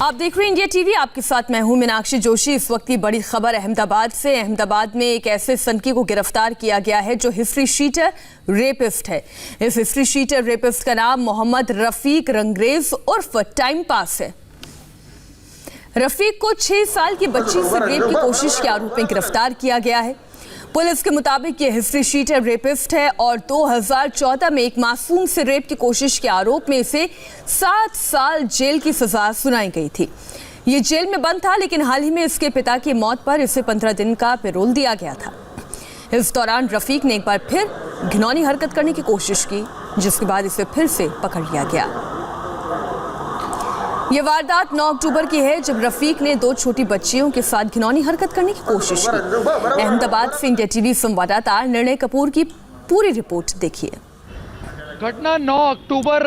आप देख रहे हैं इंडिया टीवी। आपके साथ मैं हूं मीनाक्षी जोशी। इस वक्त की बड़ी खबर अहमदाबाद से। अहमदाबाद में एक ऐसे सनकी को गिरफ्तार किया गया है जो हिस्ट्री शीटर रेपिस्ट है। इस हिस्ट्री शीटर रेपिस्ट का नाम मोहम्मद रफीक रंगरेज उर्फ टाइम पास है। रफीक को 6 साल की बच्ची से रेप की कोशिश के आरोप में गिरफ्तार किया गया है। पुलिस के मुताबिक ये हिस्ट्री शीटर रेपिस्ट है और 2014 में एक मासूम से रेप की कोशिश के आरोप में इसे 7 साल जेल की सजा सुनाई गई थी। ये जेल में बंद था, लेकिन हाल ही में इसके पिता की मौत पर इसे 15 दिन का पैरोल दिया गया था। इस दौरान रफीक ने एक बार फिर घिनौनी हरकत करने की कोशिश की, जिसके बाद इसे फिर से पकड़ लिया गया। ये वारदात 9 अक्टूबर की है, जब रफीक ने 2 छोटी बच्चियों के साथ घिनौनी हरकत करने की कोशिश की। अहमदाबाद से इंडिया टीवी संवाददाता निर्णय कपूर की पूरी रिपोर्ट देखिए। घटना 9 अक्टूबर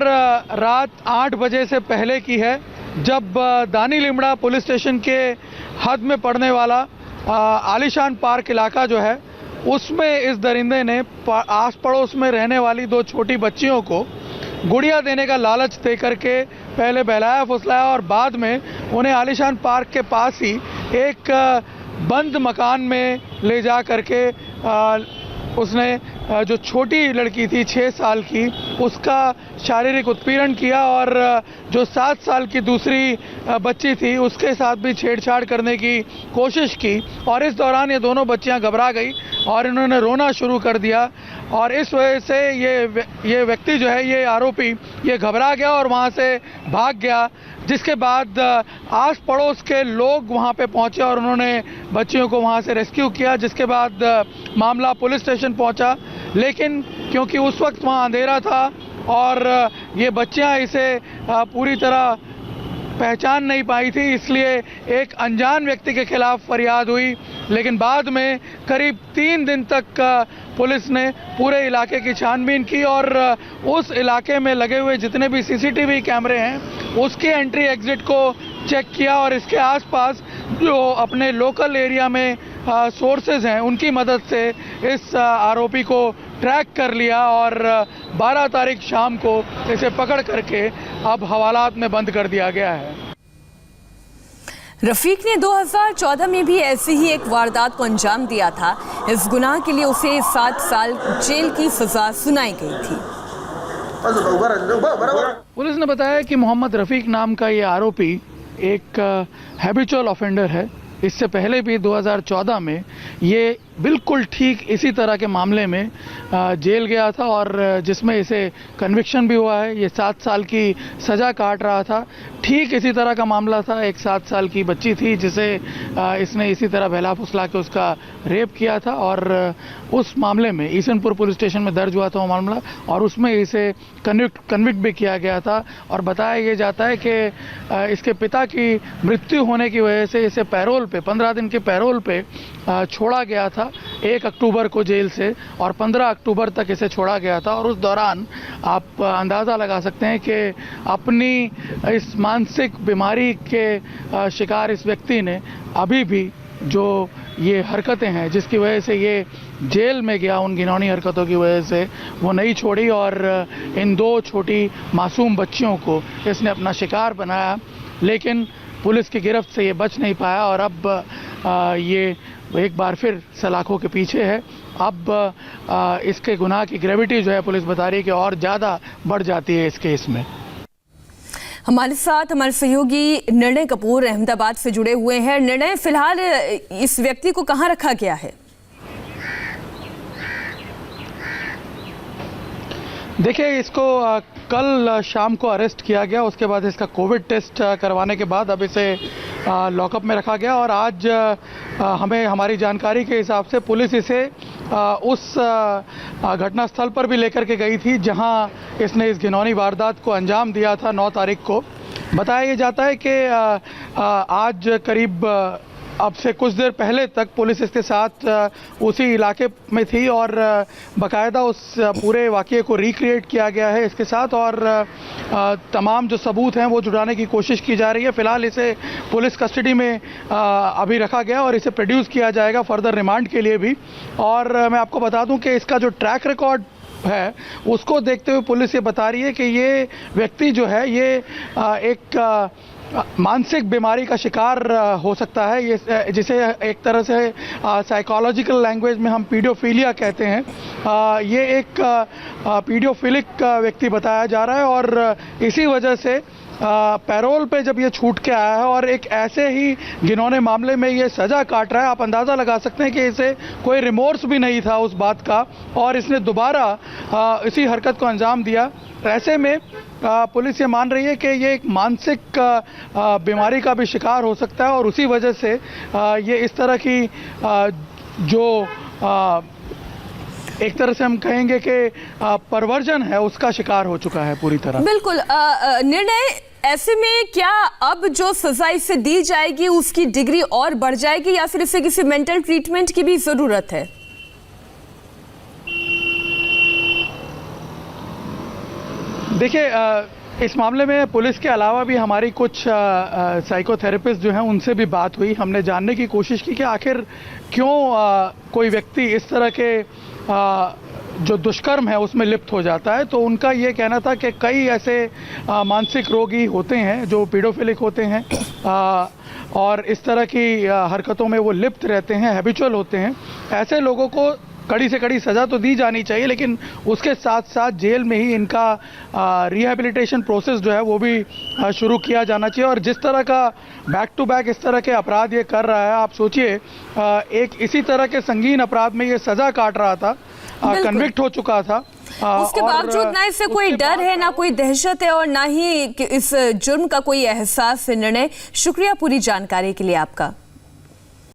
रात 8 बजे से पहले की है, जब दानी लिमड़ा पुलिस स्टेशन के हद में पड़ने वाला आलिशान पार्क इलाका जो है, उसमें इस दरिंदे ने आस पड़ोस में रहने वाली 2 छोटी बच्चियों को गुड़िया देने का लालच दे करके पहले बहलाया फुसलाया और बाद में उन्हें आलिशान पार्क के पास ही एक बंद मकान में ले जा करके उसने जो छोटी लड़की थी 6 साल की, उसका शारीरिक उत्पीड़न किया और जो 7 साल की दूसरी बच्ची थी उसके साथ भी छेड़छाड़ करने की कोशिश की। और इस दौरान ये दोनों बच्चियां घबरा गई और इन्होंने रोना शुरू कर दिया और इस वजह से ये व्यक्ति जो है, ये आरोपी, ये घबरा गया और वहाँ से भाग गया। जिसके बाद आस पड़ोस के लोग वहाँ पे पहुँचे और उन्होंने बच्चियों को वहाँ से रेस्क्यू किया। जिसके बाद मामला पुलिस स्टेशन पहुँचा, लेकिन क्योंकि उस वक्त वहाँ अंधेरा था और ये बच्चियाँ इसे पूरी तरह पहचान नहीं पाई थी, इसलिए एक अनजान व्यक्ति के खिलाफ फरियाद हुई। लेकिन बाद में करीब 3 दिन तक पुलिस ने पूरे इलाके की छानबीन की और उस इलाके में लगे हुए जितने भी सीसीटीवी कैमरे हैं उसके एंट्री एग्जिट को चेक किया और इसके आसपास जो अपने लोकल एरिया में सोर्सेज हैं उनकी मदद से इस आरोपी को ट्रैक कर लिया और 12 तारीख शाम को इसे पकड़ करके अब हवालात में बंद कर दिया गया है। रफीक ने 2014 में भी ऐसी ही एक वारदात को अंजाम दिया था। इस गुनाह के लिए उसे 7 साल जेल की सजा सुनाई गई थी। पुलिस ने बताया कि मोहम्मद रफीक नाम का ये आरोपी एक हैबिचुअल ऑफेंडर है। इससे पहले भी 2014 में ये बिल्कुल ठीक इसी तरह के मामले में जेल गया था और जिसमें इसे कन्विक्शन भी हुआ है। ये 7 साल की सज़ा काट रहा था। ठीक इसी तरह का मामला था। एक 7 साल की बच्ची थी जिसे इसने इसी तरह बहला फुसला के उसका रेप किया था और उस मामले में ईसनपुर पुलिस स्टेशन में दर्ज हुआ था वो मामला और उसमें इसे कन्विक्ट भी किया गया था। और बताया ये जाता है कि इसके पिता की मृत्यु होने की वजह से इसे पैरोल पे 15 दिन के पैरोल पे छोड़ा गया था 1 अक्टूबर को जेल से और 15 अक्टूबर तक इसे छोड़ा गया था। और उस दौरान आप अंदाज़ा लगा सकते हैं कि अपनी इस मानसिक बीमारी के शिकार इस व्यक्ति ने अभी भी जो ये हरकतें हैं जिसकी वजह से ये जेल में गया, उन घिनौनी हरकतों की वजह से वो नहीं छोड़ी और इन 2 छोटी मासूम बच्चियों को इसने अपना शिकार बनाया। लेकिन पुलिस की गिरफ्त से ये बच नहीं पाया और अब ये एक बार फिर सलाखों के पीछे है। अब इसके गुनाह की ग्रेविटी जो है पुलिस बता रही है कि और ज़्यादा बढ़ जाती है इस केस में। हमारे साथ हमारे सहयोगी निर्णय कपूर अहमदाबाद से जुड़े हुए हैं। निर्णय, फिलहाल इस व्यक्ति को कहाँ रखा गया है? देखिए, इसको कल शाम को अरेस्ट किया गया। उसके बाद इसका कोविड टेस्ट करवाने के बाद अब इसे लॉकअप में रखा गया और आज हमें हमारी जानकारी के हिसाब से पुलिस इसे उस घटना स्थल पर भी लेकर के गई थी जहां इसने इस घिनौनी वारदात को अंजाम दिया था 9 तारीख को। बताया ये जाता है कि आज करीब अब से कुछ देर पहले तक पुलिस इसके साथ उसी इलाके में थी और बाकायदा उस पूरे वाक़ये को रिक्रिएट किया गया है इसके साथ और तमाम जो सबूत हैं वो जुटाने की कोशिश की जा रही है। फ़िलहाल इसे पुलिस कस्टडी में अभी रखा गया और इसे प्रोड्यूस किया जाएगा फर्दर रिमांड के लिए भी। और मैं आपको बता दूं कि इसका जो ट्रैक रिकॉर्ड है उसको देखते हुए पुलिस ये बता रही है कि ये व्यक्ति जो है ये एक मानसिक बीमारी का शिकार हो सकता है, ये जिसे एक तरह से साइकोलॉजिकल लैंग्वेज में हम पीडियोफिलिया कहते हैं। ये एक पीडियोफिलिक व्यक्ति बताया जा रहा है और इसी वजह से पैरोल पे जब ये छूट के आया है और एक ऐसे ही घिनौने मामले में ये सज़ा काट रहा है, आप अंदाज़ा लगा सकते हैं कि इसे कोई रिमोर्स भी नहीं था उस बात का और इसने दोबारा इसी हरकत को अंजाम दिया। ऐसे में पुलिस ये मान रही है कि ये एक मानसिक बीमारी का भी शिकार हो सकता है और उसी वजह से ये इस तरह की जो एक तरह से हम कहेंगे कि परवर्जन है उसका शिकार हो चुका है पूरी तरह। बिल्कुल। निर्णय ऐसे में क्या अब जो सजा इसे दी जाएगी उसकी डिग्री और बढ़ जाएगी या फिर इसे किसी मेंटल ट्रीटमेंट की भी जरूरत है? देखिए, इस मामले में पुलिस के अलावा भी हमारी कुछ साइकोथेरेपिस्ट जो हैं उनसे भी बात हुई। हमने जानने की कोशिश की कि आखिर क्यों कोई व्यक्ति इस तरह के जो दुष्कर्म है उसमें लिप्त हो जाता है। तो उनका ये कहना था कि कई ऐसे मानसिक रोगी होते हैं जो पीडोफिलिक होते हैं और इस तरह की हरकतों में वो लिप्त रहते हैं, हैबिचुअल होते हैं। ऐसे लोगों को कड़ी से कड़ी सज़ा तो दी जानी चाहिए, लेकिन उसके साथ साथ जेल में ही इनका रिहैबिलिटेशन प्रोसेस जो है वो भी शुरू किया जाना चाहिए। और जिस तरह का बैक टू बैक इस तरह के अपराध ये कर रहा है, आप सोचिए एक इसी तरह के संगीन अपराध में ये सज़ा काट रहा था, कन्विक्ट हो चुका था, उसके बावजूद ना इससे कोई डर है, ना कोई दहशत है और ना ही इस जुर्म का कोई एहसास है। निर्णय, शुक्रिया पूरी जानकारी के लिए आपका।